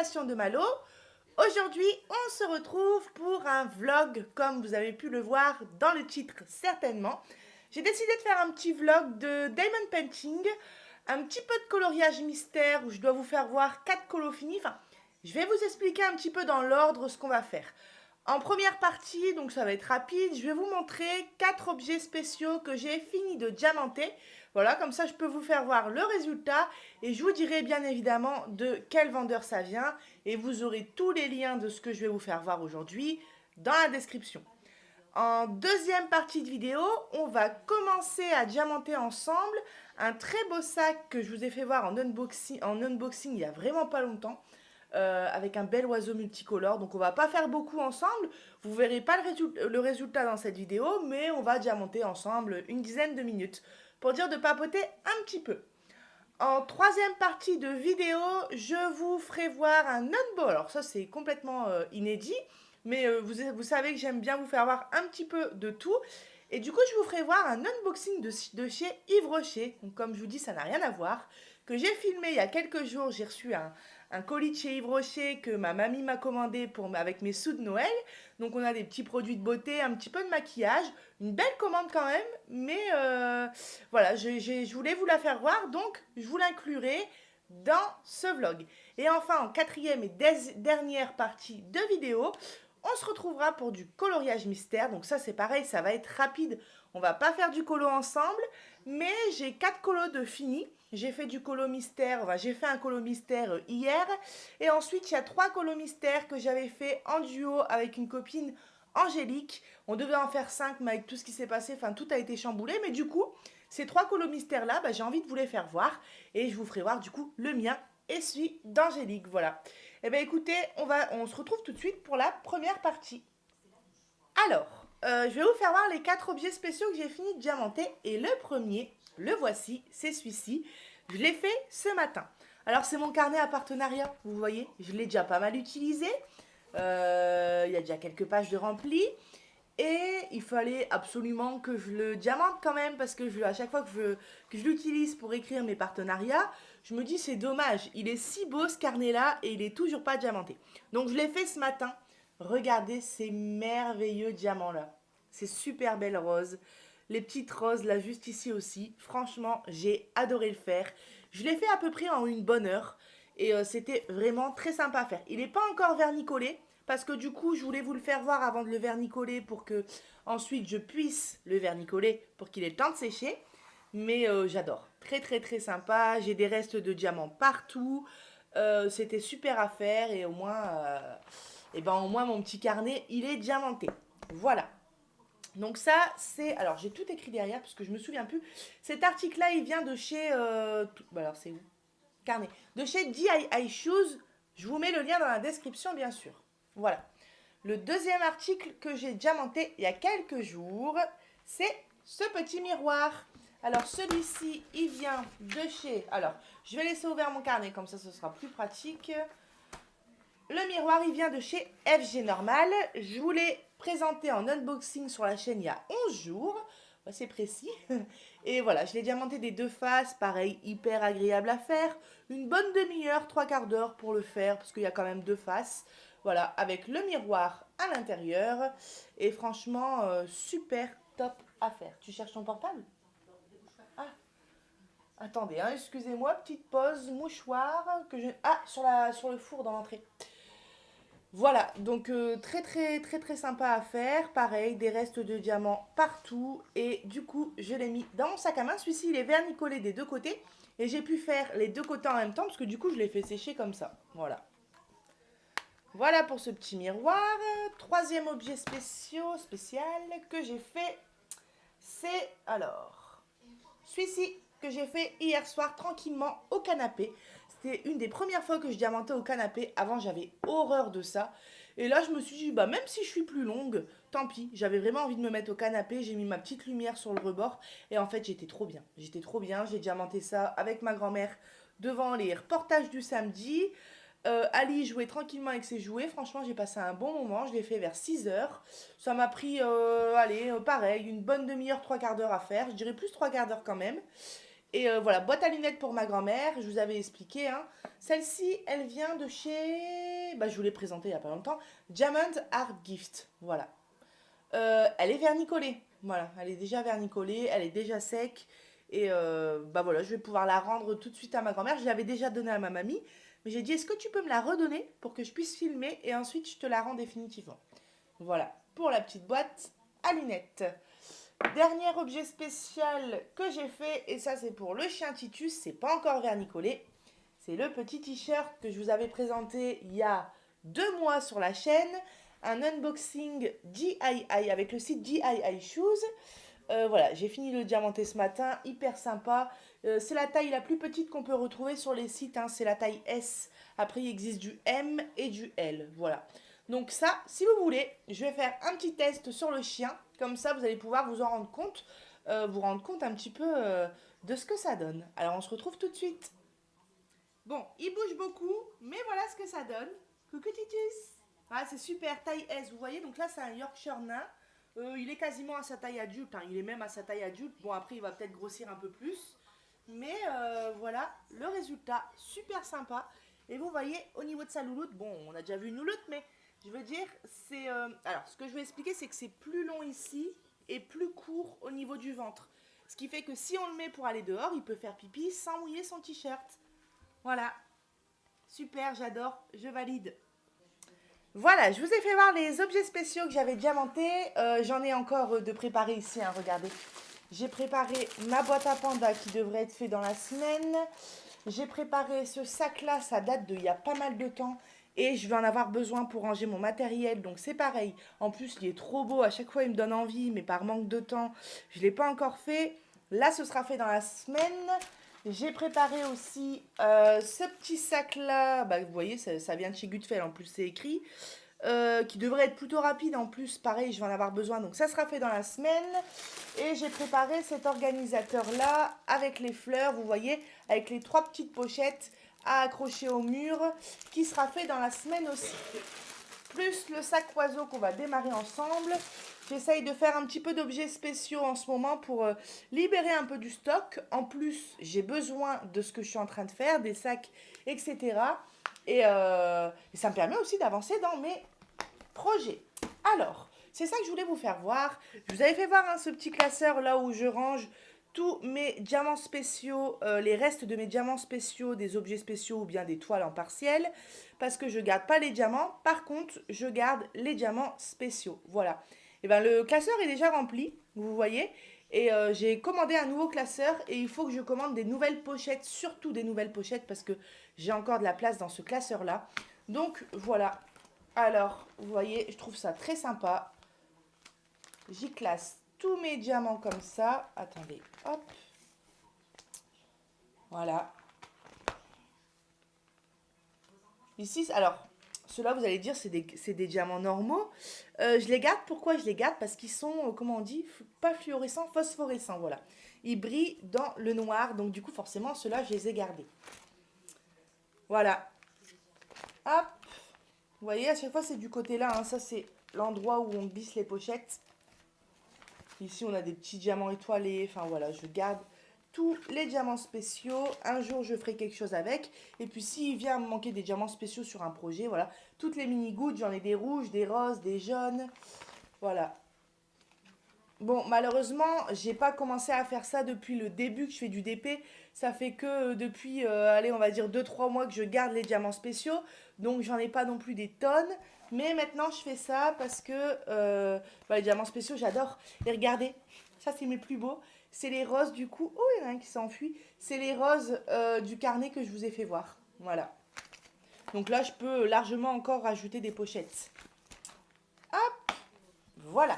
Passion de Malo. Aujourd'hui, on se retrouve pour un vlog, comme vous avez pu le voir dans le titre certainement. J'ai décidé de faire un petit vlog de diamond painting, un petit peu de coloriage mystère où je dois vous faire voir 4 colos finis. Enfin, je vais vous expliquer un petit peu dans l'ordre ce qu'on va faire. En première partie, donc ça va être rapide, je vais vous montrer 4 objets spéciaux que j'ai fini de diamanter. Voilà, comme ça je peux vous faire voir le résultat et je vous dirai bien évidemment de quel vendeur ça vient et vous aurez tous les liens de ce que je vais vous faire voir aujourd'hui dans la description. En deuxième partie de vidéo, on va commencer à diamanter ensemble un très beau sac que je vous ai fait voir en unboxing il y a vraiment pas longtemps. Avec un bel oiseau multicolore. Donc on va pas faire beaucoup ensemble. Vous verrez pas le résultat dans cette vidéo, mais on va diamanter ensemble une dizaine de minutes pour dire de papoter un petit peu. En troisième partie de vidéo, je vous ferai voir un unboxing. Alors ça c'est complètement inédit, mais vous savez que j'aime bien vous faire voir un petit peu de tout. Et du coup, je vous ferai voir un unboxing de chez Yves Rocher. Donc comme je vous dis, ça n'a rien à voir. Que j'ai filmé il y a quelques jours, j'ai reçu un colis de chez Yves Rocher que ma mamie m'a commandé avec mes sous de Noël. Donc on a des petits produits de beauté, un petit peu de maquillage. Une belle commande quand même, mais voilà, je voulais vous la faire voir, donc je vous l'inclurai dans ce vlog. Et enfin, en quatrième et dernière partie de vidéo, on se retrouvera pour du coloriage mystère. Donc ça c'est pareil, ça va être rapide. On va pas faire du colo ensemble, mais j'ai 4 colos de fini. J'ai fait du colo mystère, enfin, j'ai fait un colo mystère hier. Et ensuite, il y a 3 colos mystères que j'avais fait en duo avec une copine Angélique. On devait en faire 5, mais avec tout ce qui s'est passé, enfin tout a été chamboulé. Mais du coup, ces 3 colos mystères là, j'ai envie de vous les faire voir. Et je vous ferai voir du coup le mien et celui d'Angélique. Voilà. Eh bien écoutez, on se retrouve tout de suite pour la première partie. Alors, je vais vous faire voir les 4 objets spéciaux que j'ai fini de diamanter. Et le premier, le voici, c'est celui-ci. Je l'ai fait ce matin. Alors c'est mon carnet à partenariat, vous voyez, je l'ai déjà pas mal utilisé. Il y a déjà quelques pages de rempli. Et il fallait absolument que je le diamante quand même, parce que à chaque fois que je l'utilise pour écrire mes partenariats, je me dis c'est dommage, il est si beau ce carnet-là et il est toujours pas diamanté. Donc je l'ai fait ce matin. Regardez ces merveilleux diamants-là. Ces super belles roses. Les petites roses là juste ici aussi. Franchement, j'ai adoré le faire. Je l'ai fait à peu près en une bonne heure. Et c'était vraiment très sympa à faire. Il n'est pas encore vernicolé parce que du coup, je voulais vous le faire voir avant de le vernicoler pour que ensuite je puisse le vernicoler pour qu'il ait le temps de sécher. Mais j'adore. Très très très sympa. J'ai des restes de diamants partout. C'était super à faire et au moins mon petit carnet, il est diamanté. Voilà. Donc ça, c'est... Alors, j'ai tout écrit derrière parce que je me souviens plus. Cet article-là, il vient de chez... alors, c'est où? Carnet. De chez DIY Shoes. Je vous mets le lien dans la description, bien sûr. Voilà. Le deuxième article que j'ai diamanté il y a quelques jours, c'est ce petit miroir. Alors, celui-ci, il vient de chez... Alors, je vais laisser ouvert mon carnet, comme ça, ce sera plus pratique. Le miroir, il vient de chez FG Normal. Je vous l'ai présenté en unboxing sur la chaîne il y a 11 jours. C'est précis. Et voilà, je l'ai diamanté des deux faces. Pareil, hyper agréable à faire. Une bonne demi-heure, 3/4 d'heure pour le faire, parce qu'il y a quand même deux faces. Voilà, avec le miroir à l'intérieur. Et franchement, super top à faire. Tu cherches ton portable? Ah, attendez, hein, excusez-moi, petite pause, mouchoir que je... Ah, sur le four dans l'entrée. Voilà, donc très très très très sympa à faire. Pareil, des restes de diamants partout. Et du coup, je l'ai mis dans mon sac à main. Celui-ci, il est vernicolé des deux côtés. Et j'ai pu faire les deux côtés en même temps parce que du coup, je l'ai fait sécher comme ça. Voilà. Voilà pour ce petit miroir. Troisième objet spécial que j'ai fait, c'est alors celui-ci que j'ai fait hier soir tranquillement au canapé. C'était une des premières fois que je diamantais au canapé. Avant, j'avais horreur de ça. Et là, je me suis dit, bah, même si je suis plus longue, tant pis. J'avais vraiment envie de me mettre au canapé. J'ai mis ma petite lumière sur le rebord. Et en fait, j'étais trop bien. J'étais trop bien. J'ai diamanté ça avec ma grand-mère devant les reportages du samedi. Ali jouait tranquillement avec ses jouets. Franchement, j'ai passé un bon moment. Je l'ai fait vers 6 heures. Ça m'a pris, allez, pareil, une bonne demi-heure, 3/4 d'heure à faire. Je dirais plus 3/4 d'heure quand même. Et voilà, boîte à lunettes pour ma grand-mère, je vous avais expliqué, hein. Celle-ci, elle vient de chez, bah, je vous l'ai présentée il n'y a pas longtemps, Diamond Art Gift, voilà. Elle est vernicolée, voilà, elle est déjà vernicolée, elle est déjà sec. Et bah voilà, je vais pouvoir la rendre tout de suite à ma grand-mère. Je l'avais déjà donnée à ma mamie, mais j'ai dit, est-ce que tu peux me la redonner pour que je puisse filmer et ensuite je te la rends définitivement. Voilà, pour la petite boîte à lunettes. Dernier objet spécial que j'ai fait, et ça c'est pour le chien Titus, c'est pas encore vernicolé. C'est le petit t-shirt que je vous avais présenté il y a 2 mois sur la chaîne. Un unboxing DIY avec le site DIY Shoes. Voilà, j'ai fini le diamanter ce matin, hyper sympa. C'est la taille la plus petite qu'on peut retrouver sur les sites, hein, c'est la taille S. Après, il existe du M et du L, voilà. Donc ça, si vous voulez, je vais faire un petit test sur le chien. Comme ça, vous allez pouvoir vous en rendre compte, vous rendre compte un petit peu de ce que ça donne. Alors, on se retrouve tout de suite. Bon, il bouge beaucoup, mais voilà ce que ça donne. Coucou Titus. Ah, c'est super, taille S, vous voyez. Donc là, c'est un Yorkshire nain. Il est quasiment à sa taille adulte, hein. Il est même à sa taille adulte. Bon, après, il va peut-être grossir un peu plus. Mais voilà, le résultat, super sympa. Et vous voyez, au niveau de sa louloute, bon, on a déjà vu une louloute, mais je veux dire, c'est... alors, ce que je vais expliquer, c'est que c'est plus long ici et plus court au niveau du ventre. Ce qui fait que si on le met pour aller dehors, il peut faire pipi sans mouiller son t-shirt. Voilà, super, j'adore, je valide. Voilà, je vous ai fait voir les objets spéciaux que j'avais diamantés. J'en ai encore de préparés ici, hein, regardez. J'ai préparé ma boîte à panda qui devrait être faite dans la semaine. J'ai préparé ce sac-là, ça date d'il y a pas mal de temps. Et je vais en avoir besoin pour ranger mon matériel, donc c'est pareil. En plus, il est trop beau, à chaque fois il me donne envie, mais par manque de temps, je ne l'ai pas encore fait. Là, ce sera fait dans la semaine. J'ai préparé aussi ce petit sac-là. Bah, vous voyez, ça vient de chez Gutfeld, en plus c'est écrit. Qui devrait être plutôt rapide. En plus, pareil, je vais en avoir besoin. Donc ça sera fait dans la semaine. Et j'ai préparé cet organisateur-là avec les fleurs, vous voyez, avec les 3 petites pochettes à accrocher au mur, qui sera fait dans la semaine aussi. Plus le sac oiseau qu'on va démarrer ensemble. J'essaye de faire un petit peu d'objets spéciaux en ce moment pour libérer un peu du stock. En plus, j'ai besoin de ce que je suis en train de faire, des sacs, etc. Et ça me permet aussi d'avancer dans mes projets. Alors, c'est ça que je voulais vous faire voir. Je vous avais fait voir, hein, ce petit classeur là où je range tous mes diamants spéciaux, les restes de mes diamants spéciaux, des objets spéciaux ou bien des toiles en partiel. Parce que je garde pas les diamants. Par contre, je garde les diamants spéciaux. Voilà. Et bien, le classeur est déjà rempli, vous voyez. Et j'ai commandé un nouveau classeur et il faut que je commande des nouvelles pochettes, surtout des nouvelles pochettes parce que j'ai encore de la place dans ce classeur-là. Donc voilà. Alors, vous voyez, je trouve ça très sympa. J'y classe tous mes diamants comme ça. Attendez, hop. Voilà. Ici, alors, ceux-là, vous allez dire, c'est des diamants normaux. Je les garde, pourquoi je les garde? Parce qu'ils sont, comment on dit, pas fluorescents, phosphorescents, voilà. Ils brillent dans le noir, donc du coup, forcément, ceux-là, je les ai gardés. Voilà. Hop. Vous voyez, à chaque fois, c'est du côté là, hein. Ça, c'est l'endroit où on glisse les pochettes. Ici, on a des petits diamants étoilés. Enfin, voilà, je garde tous les diamants spéciaux. Un jour, je ferai quelque chose avec. Et puis, s'il vient me manquer des diamants spéciaux sur un projet, voilà. Toutes les mini-gouttes, j'en ai des rouges, des roses, des jaunes. Voilà. Bon, malheureusement, j'ai pas commencé à faire ça depuis le début que je fais du DP. Ça fait que depuis, allez, on va dire 2 3 mois que je garde les diamants spéciaux. Donc, j'en ai pas non plus des tonnes. Mais maintenant, je fais ça parce que bah, les diamants spéciaux, j'adore. Et regardez, ça, c'est mes plus beaux. C'est les roses du coup. Oh, il y en a un qui s'enfuit. C'est les roses du carnet que je vous ai fait voir. Voilà. Donc là, je peux largement encore rajouter des pochettes. Hop, voilà.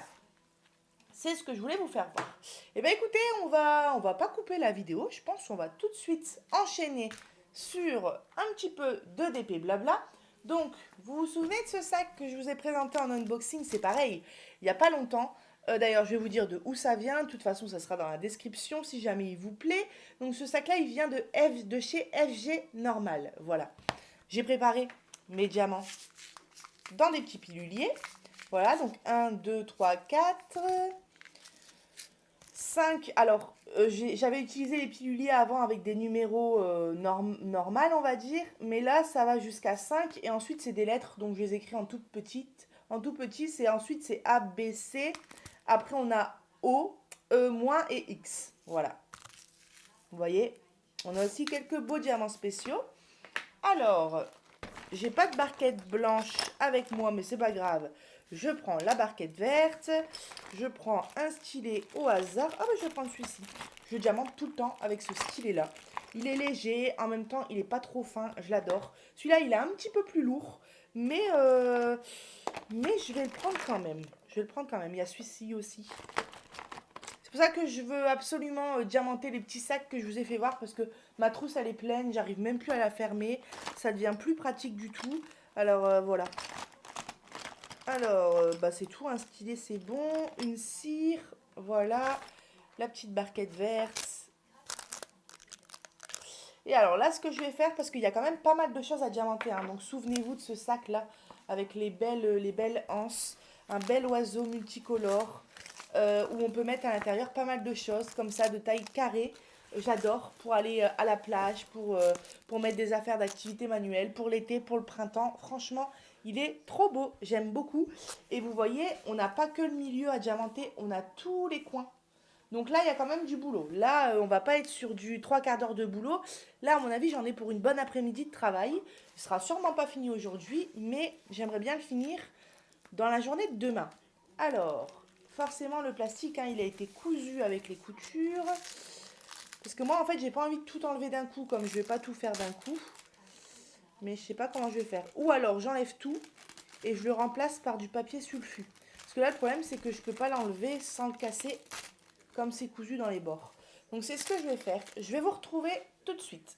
C'est ce que je voulais vous faire voir. Eh bien écoutez, on va pas couper la vidéo. Je pense qu'on va tout de suite enchaîner sur un petit peu de DP blabla. Donc, vous vous souvenez de ce sac que je vous ai présenté en unboxing? C'est pareil, il n'y a pas longtemps. D'ailleurs, je vais vous dire de où ça vient. De toute façon, ça sera dans la description si jamais il vous plaît. Donc, ce sac-là, il vient de chez FG Normal. Voilà. J'ai préparé mes diamants dans des petits piluliers. Voilà, donc 1, 2, 3, 4... 5. Alors, j'avais utilisé les piluliers avant avec des numéros normales, on va dire. Mais là, ça va jusqu'à 5. Et ensuite, c'est des lettres. Donc, je les écris en toute petite. En tout petit, ensuite, c'est A, B, C. Après, on a O, E- et X. Voilà. Vous voyez? On a aussi quelques beaux diamants spéciaux. Alors, j'ai pas de barquette blanche avec moi, mais c'est pas grave. Je prends la barquette verte. Je prends un stylet au hasard. Ah, bah, je vais prendre celui-ci. Je diamante tout le temps avec ce stylet-là. Il est léger, en même temps, il est pas trop fin. Je l'adore. Celui-là, il est un petit peu plus lourd, mais je vais le prendre quand même. Je vais le prendre quand même. Il y a celui-ci aussi. C'est pour ça que je veux absolument diamanter les petits sacs que je vous ai fait voir parce que ma trousse elle est pleine, j'arrive même plus à la fermer, ça devient plus pratique du tout. Alors voilà. Alors bah c'est tout, un stylet c'est bon, une cire, voilà, la petite barquette verte. Et alors là ce que je vais faire, parce qu'il y a quand même pas mal de choses à diamanter, hein, donc souvenez-vous de ce sac là avec les belles anses, un bel oiseau multicolore. Où on peut mettre à l'intérieur pas mal de choses comme ça de taille carrée. J'adore pour aller à la plage, pour mettre des affaires d'activité manuelle, pour l'été, pour le printemps. Franchement, il est trop beau, j'aime beaucoup. Et vous voyez, on n'a pas que le milieu à diamanter, on a tous les coins. Donc là, il y a quand même du boulot. Là, on va pas être sur du 3/4 d'heure de boulot. Là, à mon avis, j'en ai pour une bonne après-midi de travail. Il sera sûrement pas fini aujourd'hui, mais j'aimerais bien le finir dans la journée de demain. Alors, forcément, le plastique, hein, il a été cousu avec les coutures. Parce que moi, en fait, j'ai pas envie de tout enlever d'un coup, comme je vais pas tout faire d'un coup. Mais je sais pas comment je vais faire. Ou alors, j'enlève tout et je le remplace par du papier sulfu. Parce que là, le problème, c'est que je peux pas l'enlever sans le casser, comme c'est cousu dans les bords. Donc, c'est ce que je vais faire. Je vais vous retrouver tout de suite.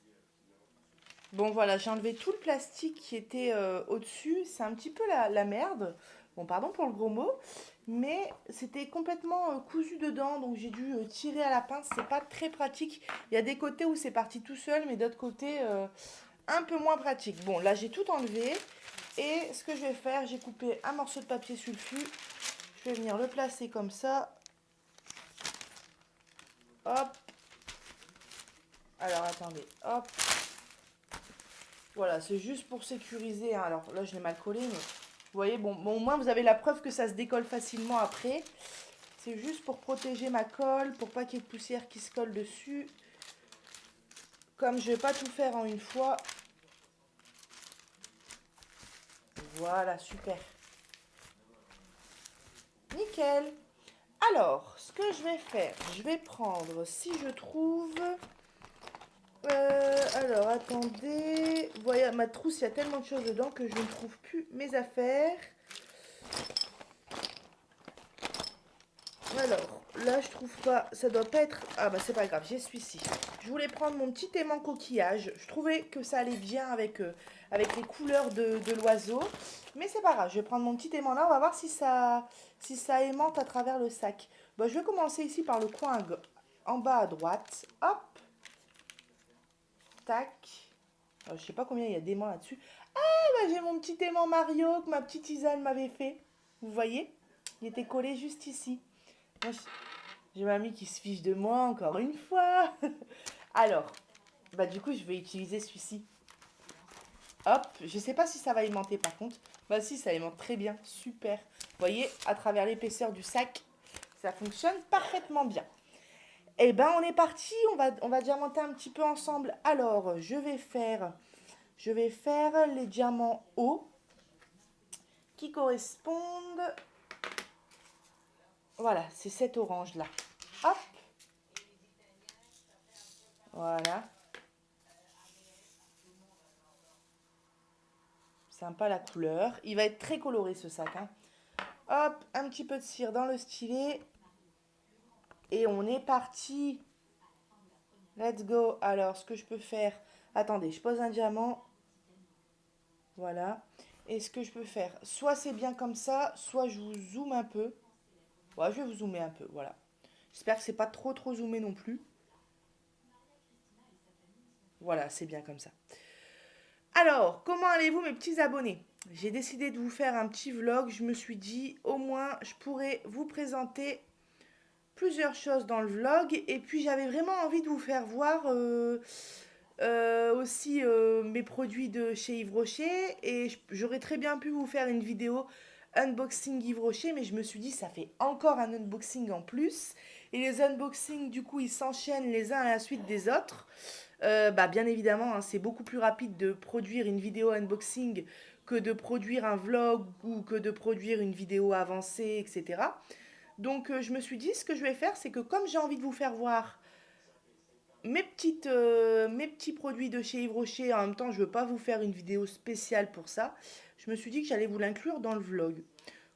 Bon, voilà, j'ai enlevé tout le plastique qui était au-dessus. C'est un petit peu la merde. Bon, pardon pour le gros mot. Mais c'était complètement cousu dedans. Donc, j'ai dû tirer à la pince. C'est pas très pratique. Il y a des côtés où c'est parti tout seul. Mais d'autres côtés, un peu moins pratique. Bon, là, j'ai tout enlevé. Et ce que je vais faire, j'ai coupé un morceau de papier sulfu. Je vais venir le placer comme ça. Hop. Alors, attendez. Hop. Voilà, c'est juste pour sécuriser, hein. Alors là, je l'ai mal collé, mais vous voyez, bon, au moins vous avez la preuve que ça se décolle facilement après. C'est juste pour protéger ma colle, pour pas qu'il y ait de poussière qui se colle dessus. Comme je vais pas tout faire en une fois. Voilà, super. Nickel. Alors, ce que je vais faire, je vais prendre, si je trouve... alors, attendez. Vous voyez, ma trousse, il y a tellement de choses dedans que je ne trouve plus mes affaires. Alors, là, je trouve pas. Ça doit pas être. Ah, bah, c'est pas grave, j'ai celui-ci. Je voulais prendre mon petit aimant coquillage. Je trouvais que ça allait bien avec les couleurs de l'oiseau. Mais c'est pas grave, je vais prendre mon petit aimant là. On va voir si ça aimante à travers le sac. Bah, je vais commencer ici par le coin en bas à droite. Hop, tac. Je sais pas combien il y a d'aimants là-dessus. Ah, bah, j'ai mon petit aimant Mario que ma petite Isane m'avait fait. Vous voyez? Il était collé juste ici. Moi, j'ai mamie qui se fiche de moi encore une fois. Alors, bah du coup, je vais utiliser celui-ci. Hop, je sais pas si ça va aimanter par contre. Bah si, ça aimante très bien, super. Vous voyez, à travers l'épaisseur du sac, ça fonctionne parfaitement bien. Eh ben, on est parti, on va diamanter un petit peu ensemble. Alors, je vais faire les diamants hauts qui correspondent. Voilà, c'est cet orange là. Hop, voilà. Sympa la couleur. Il va être très coloré ce sac, hein. Hop, un petit peu de cire dans le stylet. Et on est parti. Let's go. Alors, ce que je peux faire... Attendez, je pose un diamant. Voilà. Et ce que je peux faire, soit c'est bien comme ça, soit je vous zoome un peu. Ouais, je vais vous zoomer un peu, voilà. J'espère que c'est pas trop zoomé non plus. Voilà, c'est bien comme ça. Alors, comment allez-vous mes petits abonnés? J'ai décidé de vous faire un petit vlog. Je me suis dit, au moins, je pourrais vous présenter plusieurs choses dans le vlog. Et puis j'avais vraiment envie de vous faire voir aussi mes produits de chez Yves Rocher. Et j'aurais très bien pu vous faire une vidéo unboxing Yves Rocher, mais je me suis dit ça fait encore un unboxing en plus. Et les unboxings, du coup, ils s'enchaînent les uns à la suite des autres. Bah, bien évidemment, hein, c'est beaucoup plus rapide de produire une vidéo unboxing que de produire un vlog ou que de produire une vidéo avancée, etc. Donc je me suis dit, ce que je vais faire, c'est que comme j'ai envie de vous faire voir mes petits produits de chez Yves Rocher, en même temps, je veux pas vous faire une vidéo spéciale pour ça, je me suis dit que j'allais vous l'inclure dans le vlog.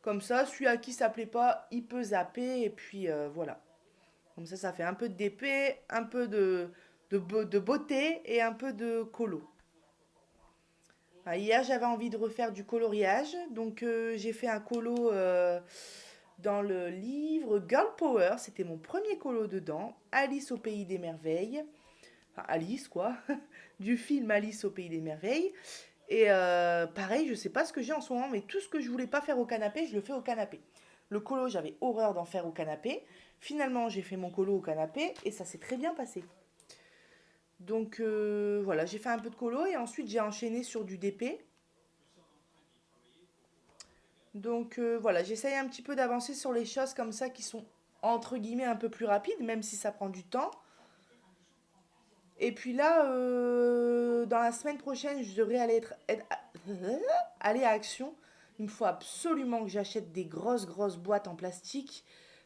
Comme ça, celui à qui ça plaît pas, il peut zapper, et puis voilà. Comme ça fait un peu de DP, un peu de beauté et un peu de colo. Hier, j'avais envie de refaire du coloriage, donc j'ai fait un colo dans le livre Girl Power. C'était mon premier colo dedans, Alice au pays des merveilles. Enfin, Alice, quoi, du film Alice au pays des merveilles. Et pareil, je sais pas ce que j'ai en ce moment, mais tout ce que je voulais pas faire au canapé, je le fais au canapé. Le colo, j'avais horreur d'en faire au canapé. Finalement, j'ai fait mon colo au canapé et ça s'est très bien passé. Donc voilà, j'ai fait un peu de colo et ensuite j'ai enchaîné sur du DP. Donc voilà, j'essaye un petit peu d'avancer sur les choses comme ça qui sont entre guillemets un peu plus rapides, même si ça prend du temps. Et puis là, dans la semaine prochaine, je devrais aller à Action. Il me faut absolument que j'achète des grosses boîtes en plastique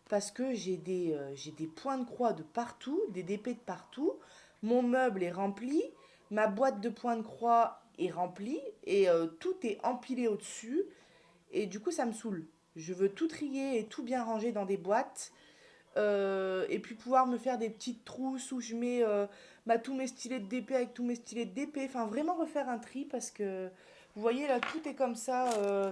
parce que j'ai des points de croix de partout, des DP de partout. Mon meuble est rempli, ma boîte de points de croix est remplie et tout est empilé au-dessus. Et du coup, ça me saoule. Je veux tout trier et tout bien ranger dans des boîtes. Et puis pouvoir me faire des petites trousses où je mets tous mes stylets de DP avec tous mes stylets de DP. Enfin, vraiment refaire un tri parce que vous voyez là, tout est comme ça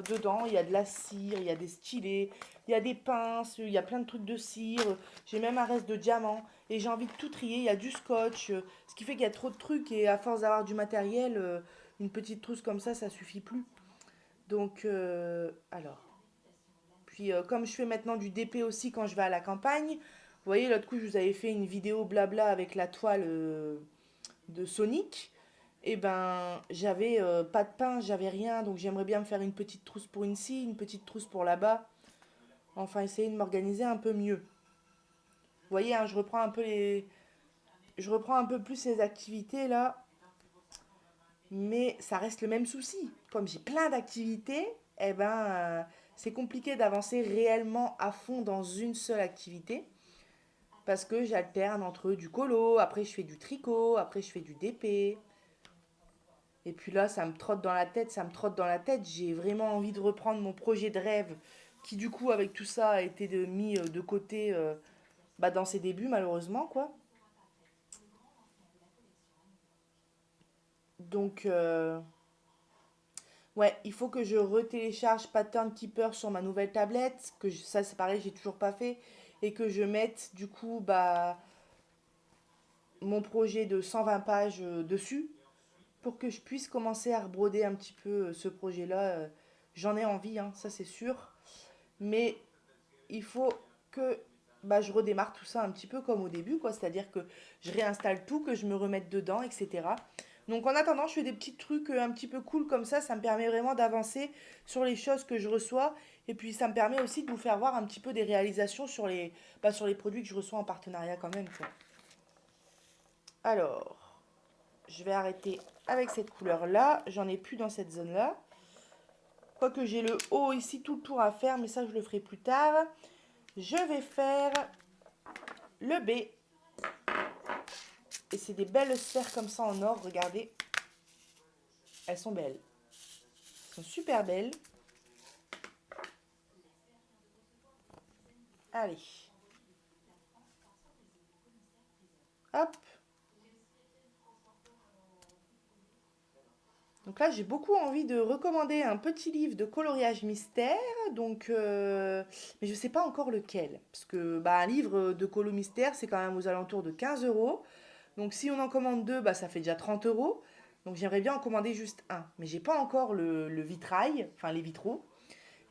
dedans. Il y a de la cire, il y a des stylets, il y a des pinces, il y a plein de trucs de cire. J'ai même un reste de diamant et j'ai envie de tout trier. Il y a du scotch, ce qui fait qu'il y a trop de trucs et à force d'avoir du matériel, une petite trousse comme ça suffit plus. Donc, alors. Puis comme je fais maintenant du DP aussi quand je vais à la campagne, vous voyez, l'autre coup, je vous avais fait une vidéo blabla avec la toile de Sonic. Et ben, j'avais pas de pain, j'avais rien, donc j'aimerais bien me faire une petite trousse pour ici, une petite trousse pour là-bas. Enfin, essayer de m'organiser un peu mieux. Vous voyez, hein, je reprends un peu plus les activités là, mais ça reste le même souci. Comme j'ai plein d'activités, eh ben, c'est compliqué d'avancer réellement à fond dans une seule activité. Parce que j'alterne entre du colo, après je fais du tricot, après je fais du DP. Et puis là, ça me trotte dans la tête, ça me trotte dans la tête. J'ai vraiment envie de reprendre mon projet de rêve, qui du coup, avec tout ça, a été mis de côté dans ses débuts, malheureusement, quoi. Donc, ouais, il faut que je retélécharge Pattern Keeper sur ma nouvelle tablette, ça c'est pareil, j'ai toujours pas fait, et que je mette du coup mon projet de 120 pages dessus pour que je puisse commencer à rebroder un petit peu ce projet-là. J'en ai envie, hein, ça c'est sûr. Mais il faut que je redémarre tout ça un petit peu comme au début, quoi. C'est-à-dire que je réinstalle tout, que je me remette dedans, etc. Donc en attendant, je fais des petits trucs un petit peu cool comme ça me permet vraiment d'avancer sur les choses que je reçois. Et puis ça me permet aussi de vous faire voir un petit peu des réalisations sur les produits que je reçois en partenariat quand même, quoi. Alors, je vais arrêter avec cette couleur-là. J'en ai plus dans cette zone-là. Quoique j'ai le haut ici tout le tour à faire, mais ça je le ferai plus tard. Je vais faire le B. Et c'est des belles sphères comme ça en or, regardez. Elles sont belles. Elles sont super belles. Allez. Hop. Donc là, j'ai beaucoup envie de recommander un petit livre de coloriage mystère. Donc, mais je ne sais pas encore lequel. Parce que un livre de colo mystère, c'est quand même aux alentours de 15 €. Donc si on en commande deux, ça fait déjà 30 €. Donc j'aimerais bien en commander juste un. Mais j'ai pas encore le vitrail, enfin les vitraux.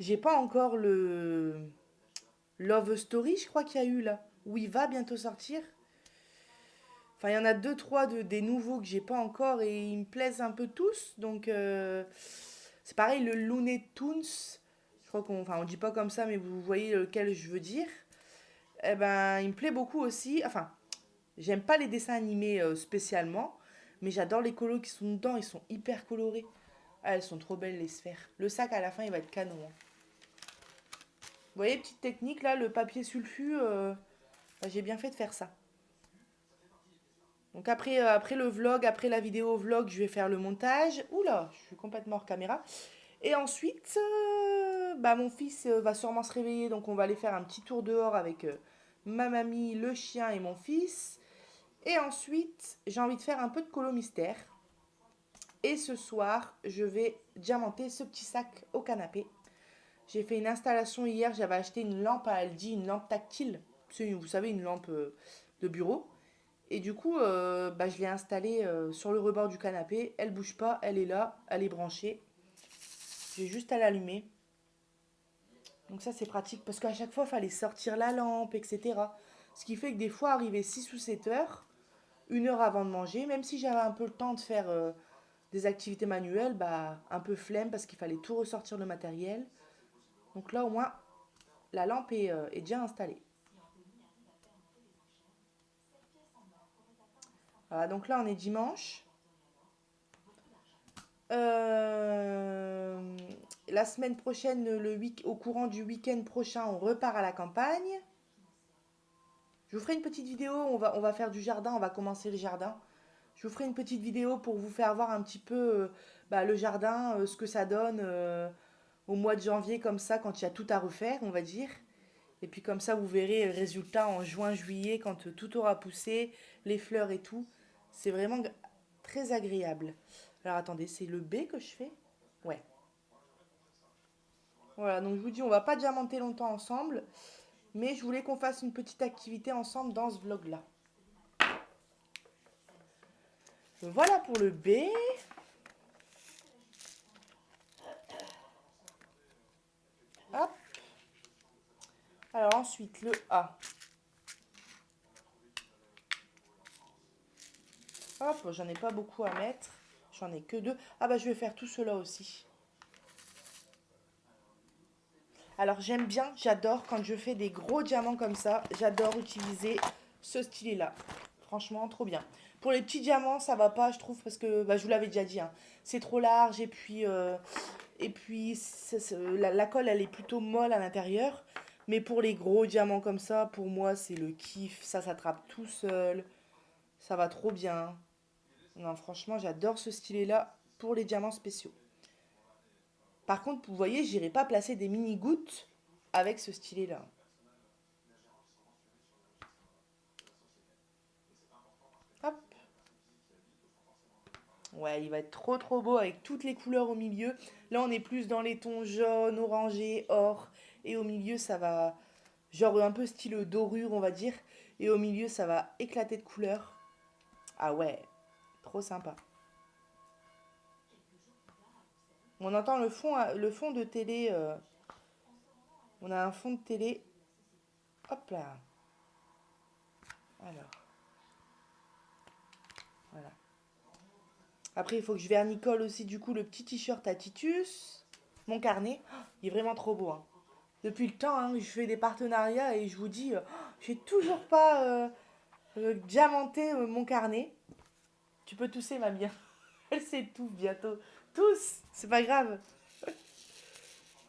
J'ai pas encore le Love Story, je crois qu'il y a eu là. où il va bientôt sortir. Enfin, il y en a deux, trois des nouveaux que j'ai pas encore et ils me plaisent un peu tous. Donc, c'est pareil, le Looney Tunes. Je crois qu'on, enfin, on dit pas comme ça, mais vous voyez lequel je veux dire. Eh ben, il me plaît beaucoup aussi. Enfin, j'aime pas les dessins animés spécialement, mais j'adore les colos qui sont dedans. Ils sont hyper colorés. Ah, elles sont trop belles, les sphères. Le sac, à la fin, il va être canon, hein. Vous voyez, petite technique, là, le papier sulfu, bah, j'ai bien fait de faire ça. Donc après le vlog, après la vidéo vlog, je vais faire le montage. Oula, je suis complètement hors caméra. Et ensuite, bah, mon fils va sûrement se réveiller, donc on va aller faire un petit tour dehors avec ma mamie, le chien et mon fils. Et ensuite, j'ai envie de faire un peu de colo mystère. Et ce soir, je vais diamanter ce petit sac au canapé. J'ai fait une installation hier, j'avais acheté une lampe à Aldi, une lampe tactile. C'est, vous savez, une lampe de bureau. Et du coup, bah, je l'ai installée sur le rebord du canapé. Elle bouge pas, elle est là, elle est branchée. J'ai juste à l'allumer. Donc ça, c'est pratique parce qu'à chaque fois, il fallait sortir la lampe, etc. Ce qui fait que des fois, arriver 6 ou 7 heures, 1 heure avant de manger, même si j'avais un peu le temps de faire des activités manuelles, bah, un peu flemme parce qu'il fallait tout ressortir le matériel. Donc là, au moins, la lampe est déjà installée. Voilà, donc là, on est dimanche. Euh, la semaine prochaine, au courant du week-end prochain, on repart à la campagne. Je vous ferai une petite vidéo, on va faire du jardin, on va commencer le jardin. Je vous ferai une petite vidéo pour vous faire voir un petit peu bah, le jardin, ce que ça donne au mois de janvier, comme ça, quand il y a tout à refaire, on va dire. Et puis comme ça, vous verrez le résultat en juin, juillet, quand tout aura poussé, les fleurs et tout. C'est vraiment très agréable. Alors attendez, c'est le B que je fais? Ouais. Voilà, donc je vous dis, on va pas diamanter longtemps ensemble, mais je voulais qu'on fasse une petite activité ensemble dans ce vlog-là. Voilà pour le B. Hop. Alors ensuite, le A. Hop, j'en ai pas beaucoup à mettre. J'en ai que deux. Ah bah je vais faire tout cela aussi. Alors j'aime bien, j'adore quand je fais des gros diamants comme ça. J'adore utiliser ce stylet-là. Franchement, trop bien. Pour les petits diamants, ça va pas, je trouve, parce que bah, je vous l'avais déjà dit, hein, c'est trop large et puis la colle, elle est plutôt molle à l'intérieur. Mais pour les gros diamants comme ça, pour moi, c'est le kiff. Ça s'attrape tout seul. Ça va trop bien. Non, franchement, j'adore ce stylet-là pour les diamants spéciaux. Par contre, vous voyez, j'irai pas placer des mini-gouttes avec ce stylet-là. Hop. Ouais, il va être trop trop beau avec toutes les couleurs au milieu. Là, on est plus dans les tons jaune, orangé, or. Et au milieu, ça va, genre un peu style dorure, on va dire. Et au milieu, ça va éclater de couleurs. Ah ouais, trop sympa. On entend le fond de télé. On a un fond de télé. Hop là. Alors, voilà. Après, il faut que je vernicole aussi du coup le petit t-shirt à Titus. Mon carnet, oh, il est vraiment trop beau, hein. Depuis le temps, hein, je fais des partenariats et je vous dis, j'ai toujours pas diamanté mon carnet. Tu peux tousser, ma bien. Elle s'étouffe bientôt. Tous, c'est pas grave.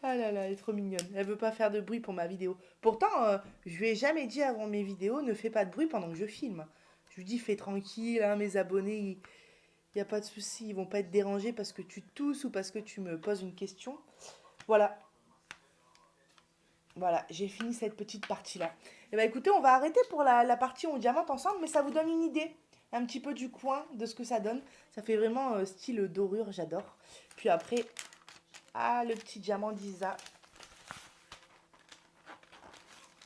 Ah là là, elle est trop mignonne. Elle veut pas faire de bruit pour ma vidéo. Pourtant, je lui ai jamais dit avant mes vidéos, ne fais pas de bruit pendant que je filme. Je lui dis, fais tranquille, hein, mes abonnés, il n'y a pas de souci, ils vont pas être dérangés parce que tu tousses ou parce que tu me poses une question. Voilà, voilà, j'ai fini cette petite partie-là. Et bah écoutez, on va arrêter pour la partie où on diamante ensemble, mais ça vous donne une idée un petit peu du coin, de ce que ça donne. Ça fait vraiment style dorure, j'adore. Puis après, ah, le petit diamant d'Isa.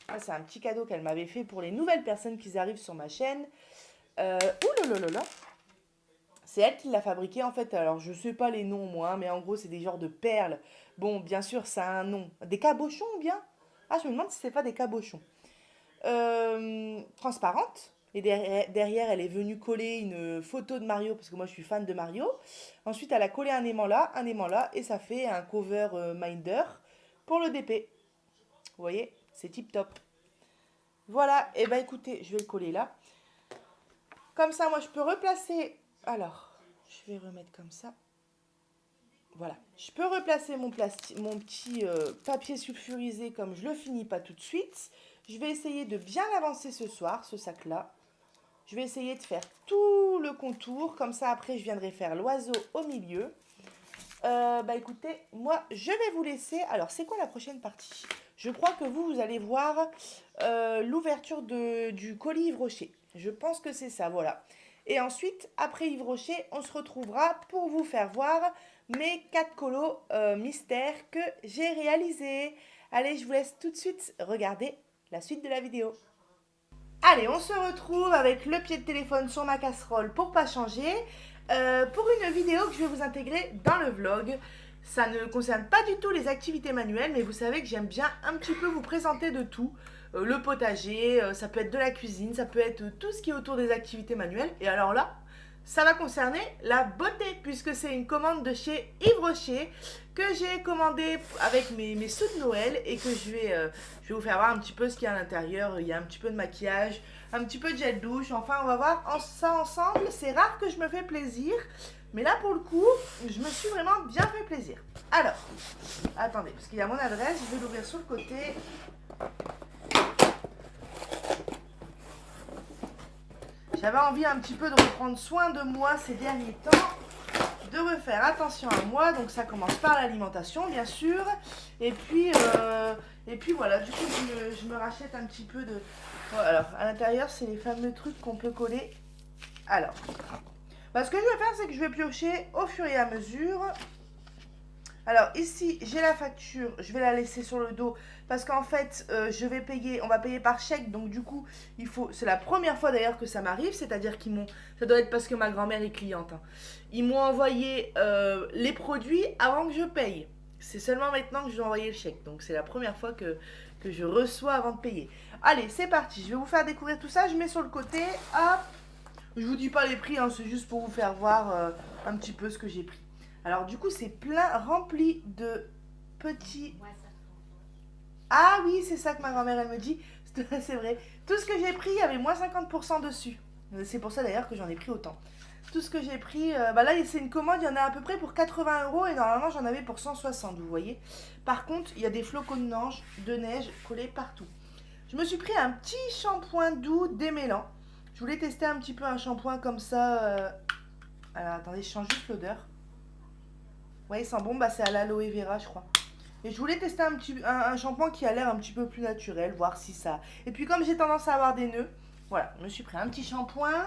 Ah, c'est un petit cadeau qu'elle m'avait fait pour les nouvelles personnes qui arrivent sur ma chaîne. Ouh là là là là. C'est elle qui l'a fabriqué en fait. Alors je sais pas les noms moi, mais en gros c'est des genres de perles. Bon, bien sûr, ça a un nom. Des cabochons bien? Ah, je me demande si c'est pas des cabochons. transparente. Et derrière, elle est venue coller une photo de Mario, parce que moi je suis fan de Mario. Ensuite, elle a collé un aimant là, et ça fait un cover Minder pour le DP. Vous voyez, c'est tip top. Voilà, et bah écoutez, je vais le coller là. Comme ça, moi je peux replacer. Alors, je vais remettre comme ça. Voilà, je peux replacer mon petit papier sulfurisé comme je le finis pas tout de suite. Je vais essayer de bien l'avancer ce soir, ce sac-là. Je vais essayer de faire tout le contour, comme ça après je viendrai faire l'oiseau au milieu. Bah écoutez, moi je vais vous laisser. Alors c'est quoi la prochaine partie? Je crois que vous allez voir l'ouverture du colis Yves Rocher. Je pense que c'est ça, voilà. Et ensuite, après Yves Rocher, on se retrouvera pour vous faire voir mes 4 colos mystères que j'ai réalisés. Allez, je vous laisse tout de suite regarder la suite de la vidéo. Allez, on se retrouve avec le pied de téléphone sur ma casserole pour pas changer. Pour une vidéo que je vais vous intégrer dans le vlog. Ça ne concerne pas du tout les activités manuelles, mais vous savez que j'aime bien un petit peu vous présenter de tout. Le potager, ça peut être de la cuisine, ça peut être tout ce qui est autour des activités manuelles. Et alors là, ça va concerner la beauté, puisque c'est une commande de chez Yves Rocher que j'ai commandé avec mes sous de Noël et que je vais vous faire voir un petit peu ce qu'il y a à l'intérieur. Il y a un petit peu de maquillage, un petit peu de gel douche. Enfin, on va voir ça ensemble. C'est rare que je me fais plaisir, mais là, pour le coup, je me suis vraiment bien fait plaisir. Alors, attendez, parce qu'il y a mon adresse. Je vais l'ouvrir sur le côté. J'avais envie un petit peu de reprendre soin de moi ces derniers temps, de refaire attention à moi. Donc ça commence par l'alimentation, bien sûr. Et puis voilà, du coup, je me rachète un petit peu de... Bon, alors, à l'intérieur, c'est les fameux trucs qu'on peut coller. Alors, ce que je vais faire, c'est que je vais piocher au fur et à mesure. Alors ici, j'ai la facture, je vais la laisser sur le dos parce qu'en fait, on va payer par chèque. Donc du coup, c'est la première fois d'ailleurs que ça m'arrive, c'est-à-dire ça doit être parce que ma grand-mère est cliente, hein. Ils m'ont envoyé les produits avant que je paye. C'est seulement maintenant que je vais envoyer le chèque. Donc c'est la première fois que je reçois avant de payer. Allez, c'est parti, je vais vous faire découvrir tout ça. Je mets sur le côté, hop. Je vous dis pas les prix, hein, c'est juste pour vous faire voir un petit peu ce que j'ai pris. Alors du coup, c'est plein, rempli de petits... Ah oui, c'est ça que ma grand-mère, elle me dit. C'est vrai. Tout ce que j'ai pris, il y avait moins 50% dessus. C'est pour ça d'ailleurs que j'en ai pris autant. Tout ce que j'ai pris... là, c'est une commande, il y en a à peu près pour 80 € et normalement, j'en avais pour 160, vous voyez. Par contre, il y a des flocons de neige collés partout. Je me suis pris un petit shampoing doux démêlant. Je voulais tester un petit peu un shampoing comme ça. Alors, attendez, je change juste l'odeur. Vous voyez, il sent bon, c'est à l'aloe vera, je crois. Et je voulais tester un shampoing qui a l'air un petit peu plus naturel, voir si ça... Et puis comme j'ai tendance à avoir des nœuds, voilà, je me suis pris un petit shampoing.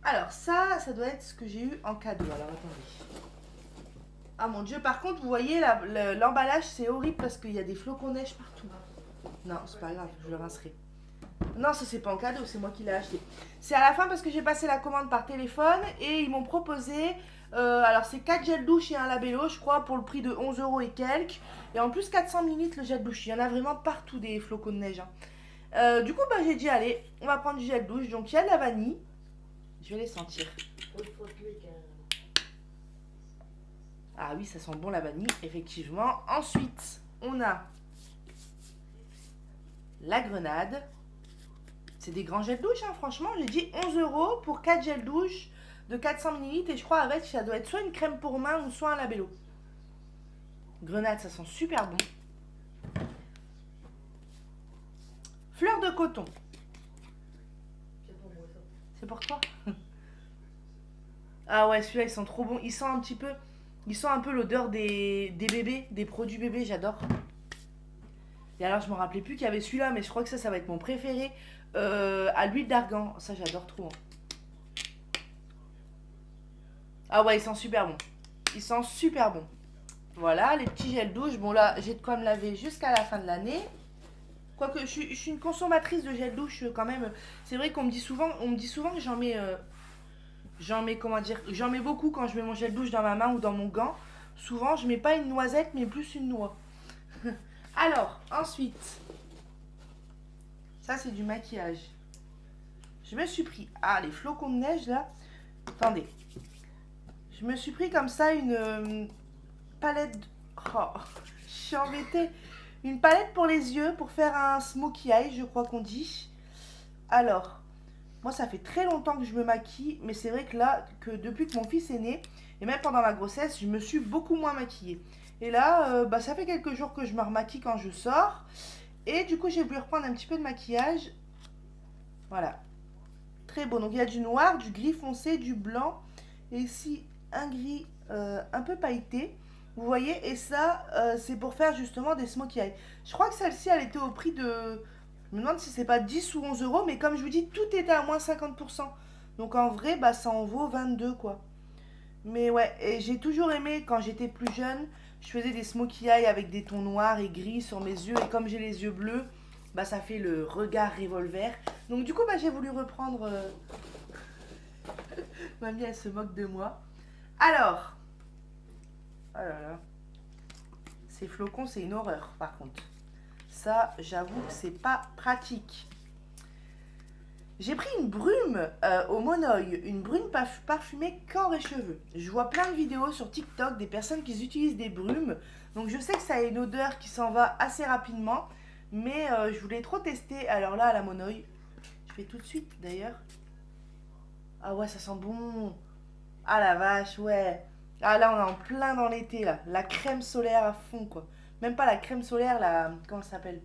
Alors ça doit être ce que j'ai eu en cadeau. Alors attendez. Ah mon dieu, par contre, vous voyez, l'emballage, c'est horrible parce qu'il y a des flocons de neige partout. Non, c'est pas grave, je le rincerai. Non, ça c'est pas en cadeau, c'est moi qui l'ai acheté. C'est à la fin parce que j'ai passé la commande par téléphone et ils m'ont proposé, alors c'est 4 gels douche et un labello, je crois, pour le prix de 11 € et quelques. Et en plus 400 ml le gel douche, il y en a vraiment partout des flocons de neige, hein. Du coup, j'ai dit, allez, on va prendre du gel douche. Donc il y a de la vanille, je vais les sentir. Ah oui, ça sent bon la vanille, effectivement. Ensuite, on a la grenade. C'est des grands gels douche, hein, franchement. J'ai dit 11 € pour 4 gels douche de 400 ml. Et je crois avec, ça doit être soit une crème pour main ou soit un labello. Grenade, ça sent super bon. Fleur de coton. C'est pour toi. Ah ouais, celui-là, ils sont trop bons. Ils sentent un peu l'odeur des bébés, des produits bébés, j'adore. Et alors, je me rappelais plus qu'il y avait celui-là, mais je crois que ça va être mon préféré. À l'huile d'argan, ça j'adore trop, hein. Ah ouais, il sent super bon. Il sent super bon. Voilà, les petits gels douche. Bon là, j'ai de quoi me laver jusqu'à la fin de l'année. Quoique, je suis une consommatrice de gel douche quand même. C'est vrai qu'on me dit souvent que j'en mets beaucoup quand je mets mon gel douche dans ma main ou dans mon gant. Souvent, je mets pas une noisette, mais plus une noix. Alors, ensuite, ça c'est du maquillage. Je me suis pris, ah les flocons de neige là, attendez. Je me suis pris comme ça une palette, oh, je suis embêtée. Une palette pour les yeux, pour faire un smokey eye, je crois qu'on dit. Alors, moi ça fait très longtemps que je me maquille, mais c'est vrai que là, que depuis que mon fils est né, et même pendant la grossesse, je me suis beaucoup moins maquillée. Et là, bah, ça fait quelques jours que je me remaquille quand je sors. Et du coup, j'ai voulu reprendre un petit peu de maquillage. Voilà, très beau. Donc il y a du noir, du gris foncé, du blanc. Et ici, un gris un peu pailleté. Vous voyez, et ça, c'est pour faire justement des smokey eyes. Je crois que celle-ci, elle était au prix de... Je me demande si c'est pas 10 ou 11 euros, mais comme je vous dis, tout était à moins 50%. Donc en vrai, bah, ça en vaut 22 quoi. Mais ouais, et j'ai toujours aimé, quand j'étais plus jeune, je faisais des smokey eyes avec des tons noirs et gris sur mes yeux. Et comme j'ai les yeux bleus, bah ça fait le regard revolver. Donc du coup, bah, j'ai voulu reprendre... Mamie, elle se moque de moi. Alors, oh là là, ces flocons, c'est une horreur par contre. Ça, j'avoue que c'est pas pratique. J'ai pris une brume au monoeil, une brume parfumée corps et cheveux. Je vois plein de vidéos sur TikTok des personnes qui utilisent des brumes. Donc je sais que ça a une odeur qui s'en va assez rapidement. Mais je voulais trop tester. Alors là, à la monoeil, je fais tout de suite d'ailleurs. Ah ouais, ça sent bon. Ah la vache, ouais. Ah là, on est en plein dans l'été là. La crème solaire à fond quoi. Même pas la crème solaire, la... Comment ça s'appelle?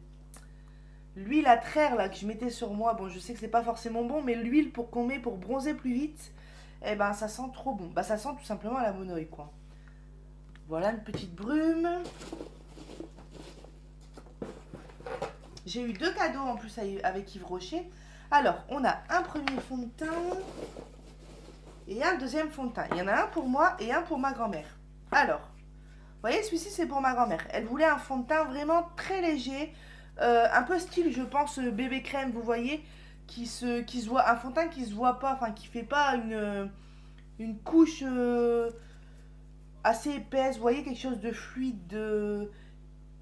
L'huile à traire là que je mettais sur moi, bon je sais que c'est pas forcément bon, mais l'huile pour qu'on met pour bronzer plus vite, eh ben ça sent trop bon. Bah ça sent tout simplement la monoï quoi. Voilà une petite brume. J'ai eu deux cadeaux en plus avec Yves Rocher. Alors on a un premier fond de teint et un deuxième fond de teint. Il y en a un pour moi et un pour ma grand-mère. Alors, vous voyez celui-ci c'est pour ma grand-mère. Elle voulait un fond de teint vraiment très léger. Un peu style, je pense, bébé crème, vous voyez, qui se voit, un fond de teint qui se voit pas, enfin qui fait pas une couche assez épaisse, vous voyez, quelque chose de fluide.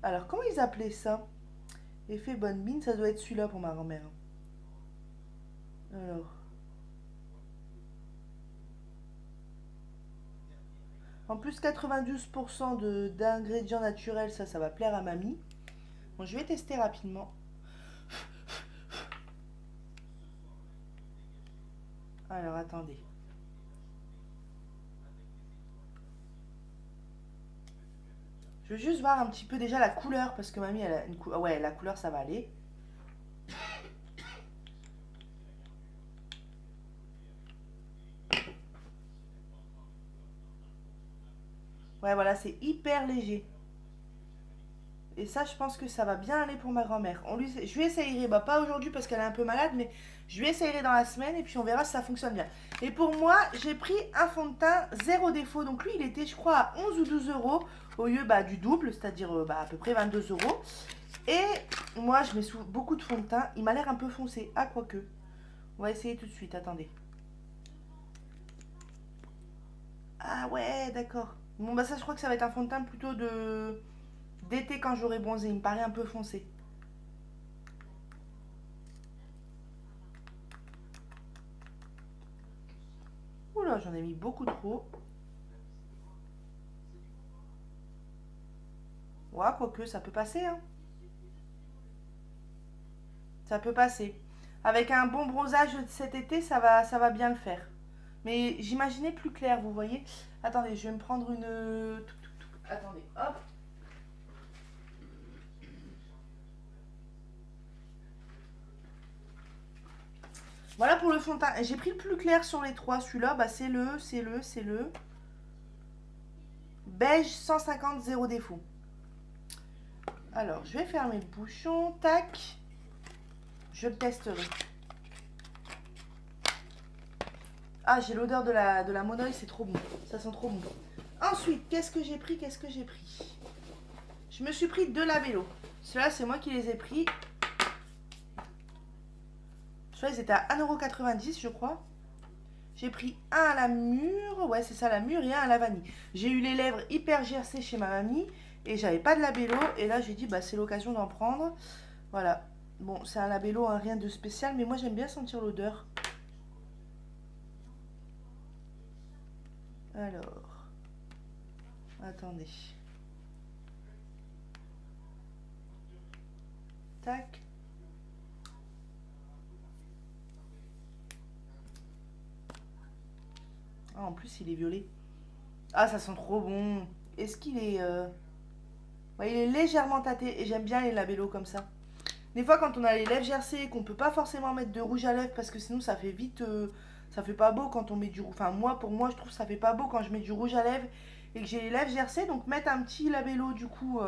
Alors, comment ils appelaient ça? Effet bonne mine, ça doit être celui-là pour ma grand-mère. Alors, en plus 92% d'ingrédients naturels, ça va plaire à mamie. Bon, je vais tester rapidement. Alors, attendez. Je veux juste voir un petit peu déjà la couleur, parce que mamie, elle a une couleur... Ouais, la couleur, ça va aller. Ouais, voilà, c'est hyper léger. Et ça, je pense que ça va bien aller pour ma grand-mère. Je lui essayerai, bah pas aujourd'hui parce qu'elle est un peu malade, mais je lui essayerai dans la semaine et puis on verra si ça fonctionne bien. Et pour moi, j'ai pris un fond de teint zéro défaut. Donc lui, il était, je crois, à 11 ou 12 euros au lieu bah, du double, c'est-à-dire bah, à peu près 22 euros. Et moi, je mets beaucoup de fond de teint. Il m'a l'air un peu foncé. Ah, quoique. On va essayer tout de suite, attendez. Ah ouais, d'accord. Bon, bah ça, je crois que ça va être un fond de teint plutôt d'été quand j'aurai bronzé. Il me paraît un peu foncé. Oula, j'en ai mis beaucoup trop. Ouais, quoique, ça peut passer, hein. Ça peut passer. Avec un bon bronzage cet été, ça va bien le faire. Mais j'imaginais plus clair, vous voyez. Attendez, je vais me prendre une... Attendez, hop. Voilà pour le fond de teint. J'ai pris le plus clair sur les trois. Celui-là, bah, c'est le beige 150 zéro défaut. Alors, je vais fermer le bouchon. Tac. Je le testerai. Ah, j'ai l'odeur de la monoï, c'est trop bon. Ça sent trop bon. Ensuite, qu'est-ce que j'ai pris? Je me suis pris deux labellos. Ceux-là, c'est moi qui les ai pris. Ceux-là, ils étaient à 1,90 € je crois. J'ai pris un à la mûre. Ouais, c'est ça, la mûre, et un à la vanille. J'ai eu les lèvres hyper gercées chez ma mamie. Et j'avais pas de labello. Et là, j'ai dit, bah, c'est l'occasion d'en prendre. Voilà. Bon, c'est un labello, hein, rien de spécial. Mais moi, j'aime bien sentir l'odeur. Alors. Attendez. Tac. Ah, en plus, il est violet. Ah, ça sent trop bon. Est-ce qu'il est... Ouais, il est légèrement tâté. Et j'aime bien les labellos comme ça. Des fois, quand on a les lèvres gercées et qu'on peut pas forcément mettre de rouge à lèvres parce que sinon ça fait vite, ça fait pas beau quand on met du rouge. Enfin, moi, pour moi, je trouve que ça fait pas beau quand je mets du rouge à lèvres et que j'ai les lèvres gercées. Donc, mettre un petit labello du coup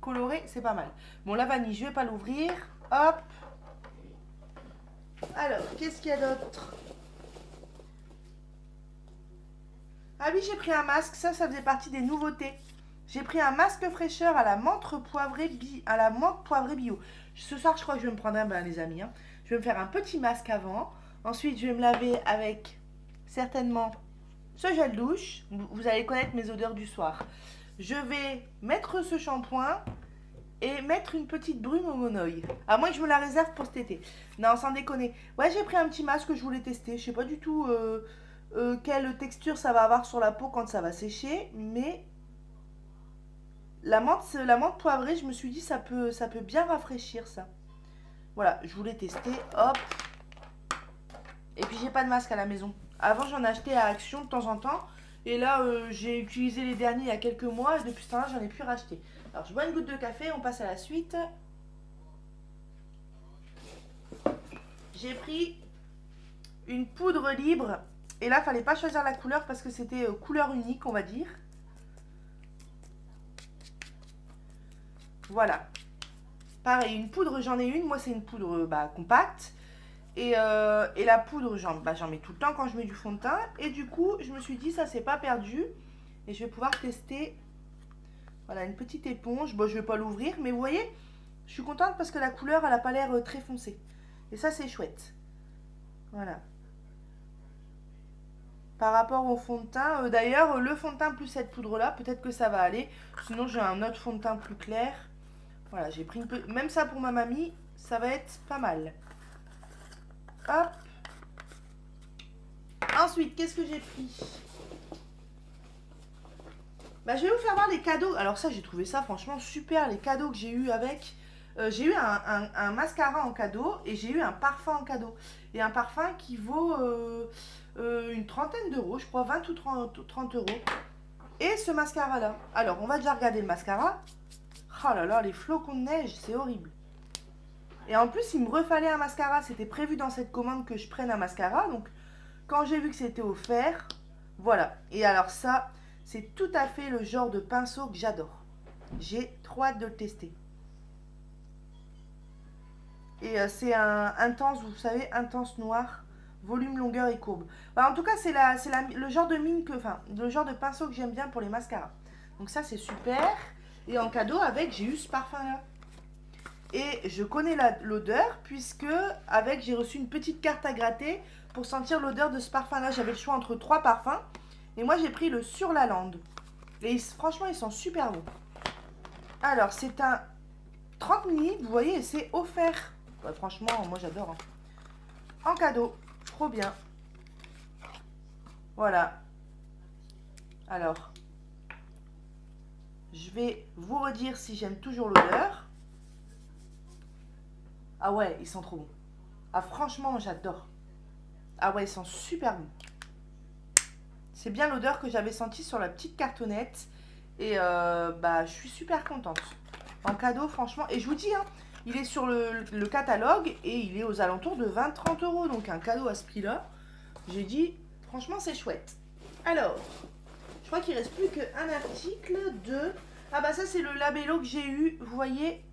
coloré, c'est pas mal. Bon, la vanille, je vais pas l'ouvrir. Hop. Alors, qu'est-ce qu'il y a d'autre? Ah oui, j'ai pris un masque. Ça faisait partie des nouveautés. J'ai pris un masque fraîcheur à la menthe poivrée bio. Ce soir, je crois que je vais me prendre un bain, les amis, hein. Je vais me faire un petit masque avant. Ensuite, je vais me laver avec certainement ce gel douche. Vous allez connaître mes odeurs du soir. Je vais mettre ce shampoing et mettre une petite brume au monoeil. À moins que je me la réserve pour cet été. Non, sans déconner. Ouais, j'ai pris un petit masque que je voulais tester. Je sais pas du tout quelle texture ça va avoir sur la peau quand ça va sécher. Mais la menthe poivrée, je me suis dit ça peut bien rafraîchir ça. Voilà, je voulais tester. Hop. Et puis j'ai pas de masque à la maison. Avant j'en achetais à Action de temps en temps. Et là j'ai utilisé les derniers il y a quelques mois. Et depuis ce temps-là j'en ai plus racheté. Alors je bois une goutte de café, on passe à la suite. J'ai pris une poudre libre. Et là fallait pas choisir la couleur parce que c'était couleur unique on va dire. Voilà. Pareil, une poudre j'en ai une. Moi c'est une poudre compacte. Et la poudre, j'en mets tout le temps quand je mets du fond de teint. Et du coup, je me suis dit, ça c'est pas perdu. Et je vais pouvoir tester. Voilà, une petite éponge. Bon, je vais pas l'ouvrir, mais vous voyez, je suis contente parce que la couleur, elle a pas l'air très foncée. Et ça, c'est chouette. Voilà. Par rapport au fond de teint, d'ailleurs, le fond de teint plus cette poudre-là, peut-être que ça va aller. Sinon, j'ai un autre fond de teint plus clair. Voilà, j'ai pris même ça pour ma mamie, ça va être pas mal. Hop. Ensuite, qu'est-ce que j'ai pris? Bah, je vais vous faire voir les cadeaux. Alors ça, j'ai trouvé ça franchement super, les cadeaux que j'ai eu avec. J'ai eu un mascara en cadeau et j'ai eu un parfum en cadeau. Et un parfum qui vaut une trentaine d'euros, je crois 20 ou 30 euros. Et ce mascara-là. Alors, on va déjà regarder le mascara. Oh là là, les flocons de neige, c'est horrible. Et en plus, il me refallait un mascara. C'était prévu dans cette commande que je prenne un mascara. Donc, quand j'ai vu que c'était offert, voilà. Et alors ça, c'est tout à fait le genre de pinceau que j'adore. J'ai trop hâte de le tester. Et c'est un intense, vous savez, intense noir, volume, longueur et courbe. Bah, en tout cas, le genre de mine le genre de pinceau que j'aime bien pour les mascaras. Donc ça, c'est super. Et en cadeau, j'ai eu ce parfum-là. Et je connais l'odeur puisque j'ai reçu une petite carte à gratter pour sentir l'odeur de ce parfum-là. J'avais le choix entre 3 parfums. Et moi, j'ai pris le Sur la Lande. Et franchement, ils sont super bons. Alors, c'est un 30 ml, vous voyez, c'est offert. Ouais, franchement, moi, j'adore. Hein. En cadeau. Trop bien. Voilà. Alors, je vais vous redire si j'aime toujours l'odeur. Ah ouais, ils sont trop bons. Ah franchement, j'adore. Ah ouais, ils sont super bons. C'est bien l'odeur que j'avais sentie sur la petite cartonnette. Et je suis super contente. En cadeau, franchement. Et je vous dis, hein, il est sur le catalogue et il est aux alentours de 20-30 euros. Donc un cadeau à ce prix-là. J'ai dit, franchement, c'est chouette. Alors, je crois qu'il ne reste plus qu'un article de... Ah bah ça, c'est le labello que j'ai eu. Vous voyez,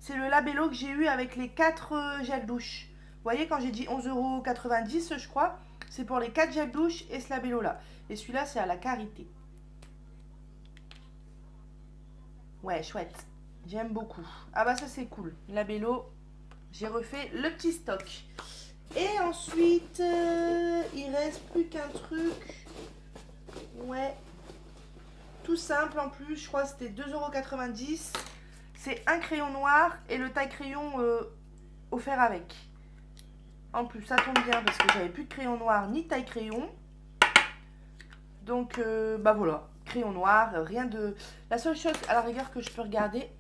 c'est le labello que j'ai eu avec les 4 gels douche. Vous voyez, quand j'ai dit 11,90 €, je crois, c'est pour les 4 gels douche et ce labello-là. Et celui-là, c'est à la Karité. Ouais, chouette. J'aime beaucoup. Ah bah ça, c'est cool. Labello, j'ai refait le petit stock. Et ensuite, il reste plus qu'un truc. Ouais. tout simple en plus, je crois que c'était 2,90 €. C'est un crayon noir et le taille-crayon offert avec. En plus, ça tombe bien parce que j'avais plus de crayon noir ni de taille-crayon. Donc, bah voilà, crayon noir, rien de... La seule chose à la rigueur que je peux regarder,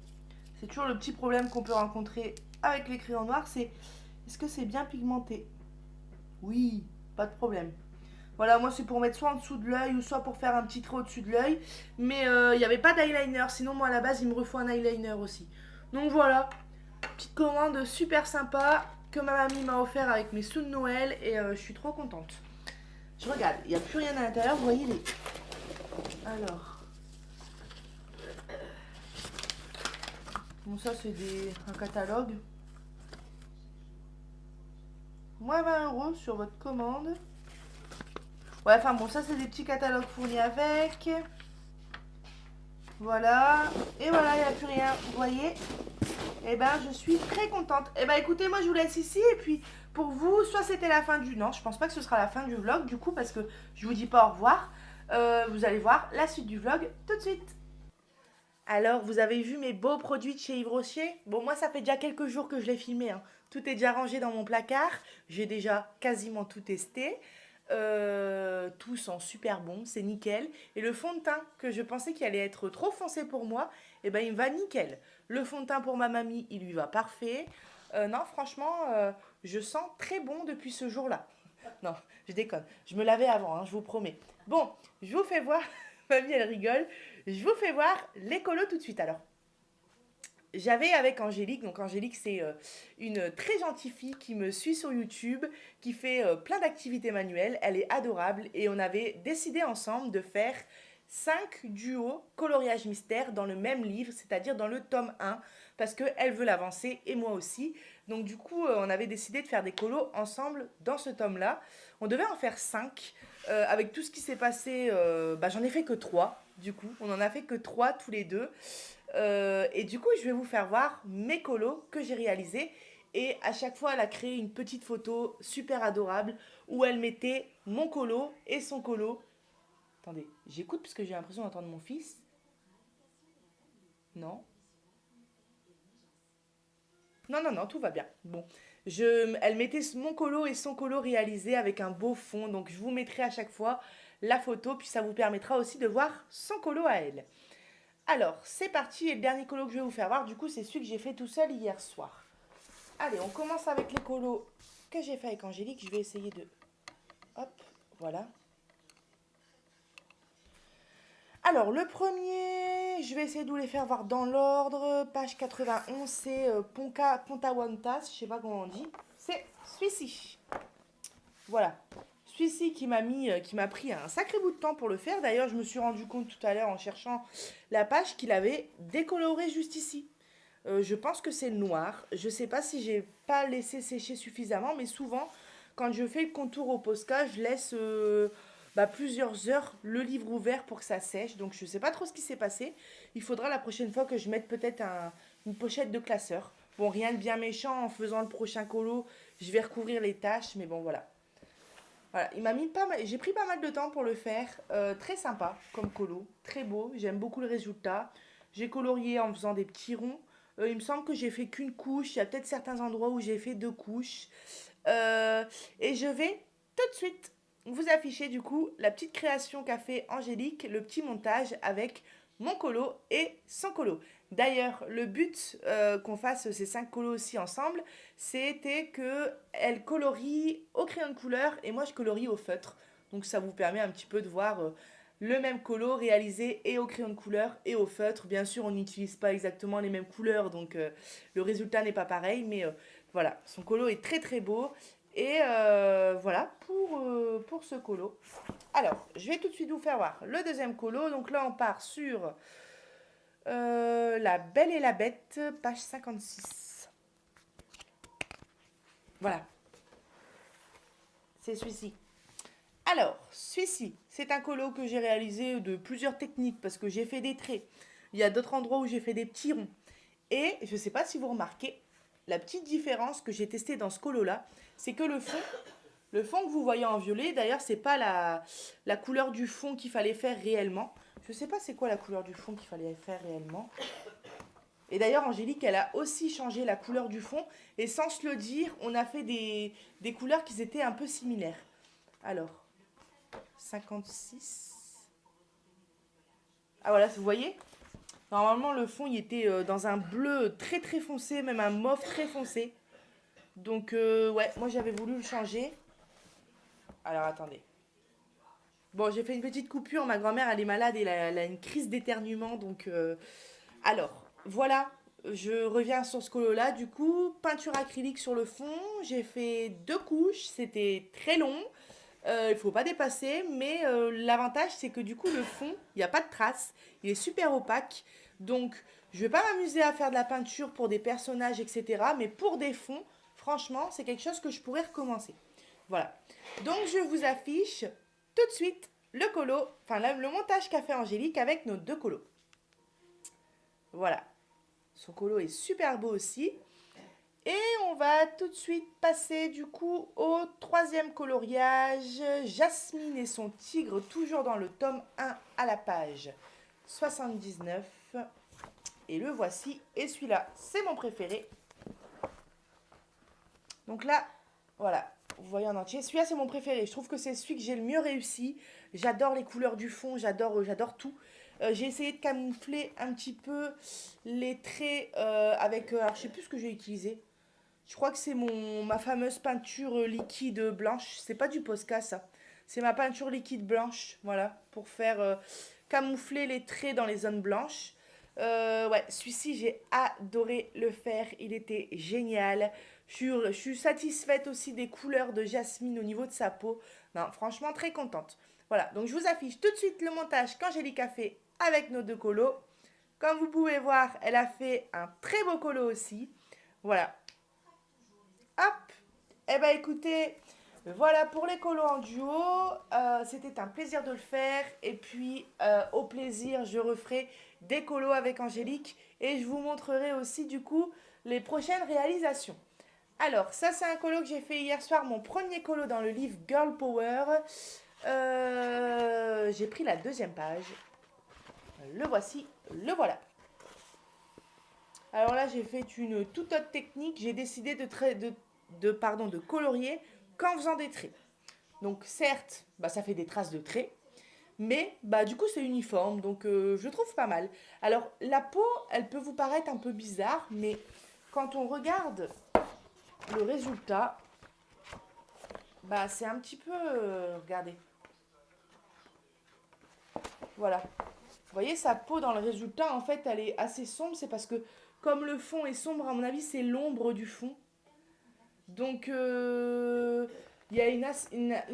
c'est toujours le petit problème qu'on peut rencontrer avec les crayons noirs, c'est est-ce que c'est bien pigmenté? Oui, pas de problème. Voilà, moi c'est pour mettre soit en dessous de l'œil ou soit pour faire un petit trait au-dessus de l'œil. Mais il n'y avait pas d'eyeliner, sinon moi à la base il me refaut un eyeliner aussi. Donc voilà, petite commande super sympa que ma mamie m'a offert avec mes sous de Noël et je suis trop contente. Je regarde, il n'y a plus rien à l'intérieur, vous voyez les... Alors... Bon ça c'est un catalogue. Moins 20 € sur votre commande. Ouais, enfin bon, ça c'est des petits catalogues fournis avec. Voilà. Et voilà, il n'y a plus rien. Vous voyez? Eh ben, je suis très contente. Eh ben, écoutez, moi je vous laisse ici. Et puis, pour vous, soit c'était la fin du... Non, je pense pas que ce sera la fin du vlog, du coup, parce que je vous dis pas au revoir. Vous allez voir la suite du vlog tout de suite. Alors, vous avez vu mes beaux produits de chez Yves Rocher? Bon, moi, ça fait déjà quelques jours que je l'ai filmé, hein. Tout est déjà rangé dans mon placard. J'ai déjà quasiment tout testé. Tout sent super bon, c'est nickel. Et le fond de teint que je pensais qu'il allait être trop foncé pour moi, eh ben, il me va nickel. Le fond de teint pour ma mamie, il lui va parfait. Non, franchement, je sens très bon depuis ce jour-là. Non, je déconne. Je me lavais avant, hein, je vous promets. Bon, je vous fais voir. Mamie, elle rigole. Je vous fais voir les colos tout de suite. Alors, j'avais avec Angélique, donc Angélique c'est une très gentille fille qui me suit sur YouTube, qui fait plein d'activités manuelles, elle est adorable et on avait décidé ensemble de faire 5 duos coloriage mystère dans le même livre, c'est-à-dire dans le tome 1, parce qu'elle veut l'avancer et moi aussi. Donc du coup on avait décidé de faire des colos ensemble dans ce tome-là. On devait en faire 5, avec tout ce qui s'est passé, j'en ai fait que 3 du coup, on en a fait que 3 tous les deux. Et du coup, je vais vous faire voir mes colos que j'ai réalisés. Et à chaque fois, elle a créé une petite photo super adorable où elle mettait mon colo et son colo. Attendez, j'écoute parce que j'ai l'impression d'entendre mon fils. Non. Non, non, non, tout va bien. Bon, elle mettait mon colo et son colo réalisé avec un beau fond. Donc, je vous mettrai à chaque fois la photo. Puis, ça vous permettra aussi de voir son colo à elle. Alors, c'est parti. Et le dernier colo que je vais vous faire voir, du coup, c'est celui que j'ai fait tout seul hier soir. Allez, on commence avec les colos que j'ai fait avec Angélique. Je vais essayer de... Hop, voilà. Alors, le premier, je vais essayer de vous les faire voir dans l'ordre. Page 91, c'est Pocahontas, je sais pas comment on dit. C'est celui-ci. Voilà. Celui-ci qui m'a pris un sacré bout de temps pour le faire. D'ailleurs, je me suis rendu compte tout à l'heure en cherchant la page qu'il avait décoloré juste ici. Je pense que c'est le noir. Je sais pas si j'ai pas laissé sécher suffisamment, mais souvent, quand je fais le contour au Posca, je laisse plusieurs heures le livre ouvert pour que ça sèche. Donc je sais pas trop ce qui s'est passé. Il faudra la prochaine fois que je mette peut-être une pochette de classeur. Bon, rien de bien méchant. En faisant le prochain colo, je vais recouvrir les taches, mais bon, voilà. Voilà, il m'a mis pas mal, j'ai pris pas mal de temps pour le faire. Très sympa comme colo, très beau. J'aime beaucoup le résultat. J'ai colorié en faisant des petits ronds. Il me semble que j'ai fait qu'une couche. Il y a peut-être certains endroits où j'ai fait 2 couches. Et je vais tout de suite vous afficher du coup la petite création qu'a fait Angélique, le petit montage avec mon colo et son colo. D'ailleurs, le but qu'on fasse ces 5 colos aussi ensemble, c'était qu'elle colorie au crayon de couleur et moi je colorie au feutre. Donc ça vous permet un petit peu de voir le même colo réalisé et au crayon de couleur et au feutre. Bien sûr, on n'utilise pas exactement les mêmes couleurs, donc le résultat n'est pas pareil, mais voilà, son colo est très très beau. Et voilà pour ce colo. Alors, je vais tout de suite vous faire voir le deuxième colo. Donc là, on part sur La Belle et la Bête, page 56. Voilà, c'est celui-ci. Alors, celui-ci, c'est un colo que j'ai réalisé de plusieurs techniques parce que j'ai fait des traits. Il y a d'autres endroits où j'ai fait des petits ronds. Et je ne sais pas si vous remarquez, la petite différence que j'ai testée dans ce colo-là, c'est que le fond que vous voyez en violet, d'ailleurs, c'est pas la couleur du fond qu'il fallait faire réellement. Je sais pas c'est quoi la couleur du fond qu'il fallait faire réellement. Et d'ailleurs, Angélique, elle a aussi changé la couleur du fond. Et sans se le dire, on a fait des couleurs qui étaient un peu similaires. Alors, 56. Ah voilà, vous voyez? Normalement, le fond, il était dans un bleu très très foncé, même un mauve très foncé. Donc, ouais, moi j'avais voulu le changer. Alors, attendez. Bon, j'ai fait une petite coupure. Ma grand-mère, elle est malade et elle a une crise d'éternuement. Donc, alors, voilà. Je reviens sur ce colo-là. Du coup, peinture acrylique sur le fond. J'ai fait 2 couches. C'était très long. Il ne faut pas dépasser. Mais l'avantage, c'est que du coup, le fond, il n'y a pas de traces. Il est super opaque. Donc, je ne vais pas m'amuser à faire de la peinture pour des personnages, etc. Mais pour des fonds, franchement, c'est quelque chose que je pourrais recommencer. Voilà. Donc, je vous affiche tout de suite le colo, enfin le montage qu'a fait Angélique avec nos 2 colos. Voilà. Son colo est super beau aussi. Et on va tout de suite passer du coup au 3e coloriage. Jasmine et son tigre, toujours dans le tome 1 à la page 79. Et le voici. Et celui-là, c'est mon préféré. Donc là, voilà. Vous voyez en entier. Celui-là, c'est mon préféré. Je trouve que c'est celui que j'ai le mieux réussi. J'adore les couleurs du fond. J'adore tout. J'ai essayé de camoufler un petit peu les traits avec... alors, je sais plus ce que j'ai utilisé. Je crois que c'est ma fameuse peinture liquide blanche. C'est pas du Posca, ça. C'est ma peinture liquide blanche. Voilà. Pour faire camoufler les traits dans les zones blanches. Ouais, celui-ci, j'ai adoré le faire. Il était génial. Je suis satisfaite aussi des couleurs de Jasmine au niveau de sa peau. Non, franchement, très contente. Voilà, donc je vous affiche tout de suite le montage qu'Angélique a fait avec nos 2 colos. Comme vous pouvez voir, elle a fait un très beau colo aussi. Voilà. Hop. Eh ben écoutez, voilà pour les colos en duo. C'était un plaisir de le faire. Et puis, au plaisir, je referai des colos avec Angélique. Et je vous montrerai aussi, du coup, les prochaines réalisations. Alors, ça, c'est un colo que j'ai fait hier soir, mon premier colo dans le livre Girl Power. J'ai pris la 2e page. Le voici, le voilà. Alors là, j'ai fait une toute autre technique. J'ai décidé de colorier qu'en faisant des traits. Donc certes, bah, ça fait des traces de traits, mais bah, du coup c'est uniforme, donc je trouve pas mal. Alors la peau, elle peut vous paraître un peu bizarre, mais quand on regarde le résultat, bah, c'est un petit peu... regardez. Voilà. Vous voyez, sa peau dans le résultat, en fait, elle est assez sombre. C'est parce que comme le fond est sombre, à mon avis, c'est l'ombre du fond. Donc, il y a une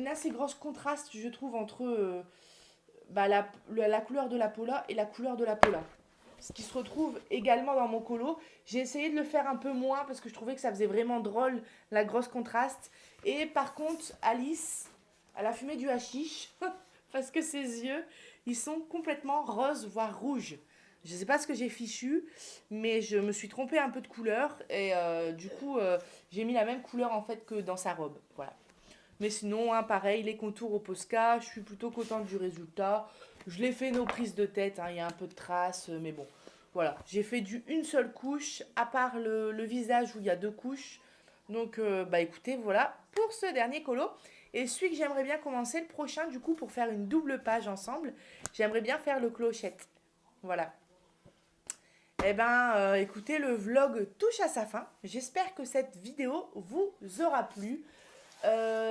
assez grosse contraste, je trouve, entre bah, la couleur de la peau là et la couleur de la peau là. Ce qui se retrouve également dans mon colo. J'ai essayé de le faire un peu moins parce que je trouvais que ça faisait vraiment drôle, la grosse contraste. Et par contre, Alice, elle a fumé du hashish parce que ses yeux, ils sont complètement roses, voire rouges. Je ne sais pas ce que j'ai fichu, mais je me suis trompée un peu de couleur et du coup, j'ai mis la même couleur en fait que dans sa robe. Voilà. Mais sinon, hein, pareil, les contours au Posca, je suis plutôt contente du résultat. Je l'ai fait nos prises de tête, hein, il y a un peu de traces, mais bon. Voilà, j'ai fait une seule couche, à part le visage où il y a 2 couches. Donc, bah écoutez, voilà pour ce dernier colo. Et celui que j'aimerais bien commencer, le prochain, du coup, pour faire une double page ensemble, j'aimerais bien faire le clochette. Voilà. Eh ben, écoutez, le vlog touche à sa fin. J'espère que cette vidéo vous aura plu.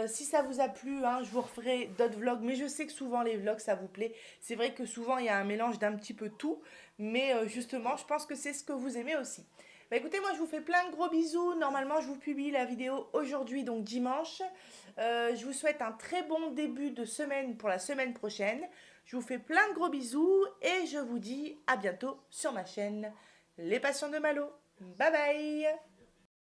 Si ça vous a plu, hein, je vous referai d'autres vlogs, mais je sais que souvent les vlogs ça vous plaît. C'est vrai que souvent il y a un mélange d'un petit peu tout, mais justement je pense que c'est ce que vous aimez aussi. Bah écoutez, moi je vous fais plein de gros bisous. Normalement je vous publie la vidéo aujourd'hui, donc dimanche. Je vous souhaite un très bon début de semaine pour la semaine prochaine. Je vous fais plein de gros bisous et je vous dis à bientôt sur ma chaîne Les Passions de Malo. Bye bye.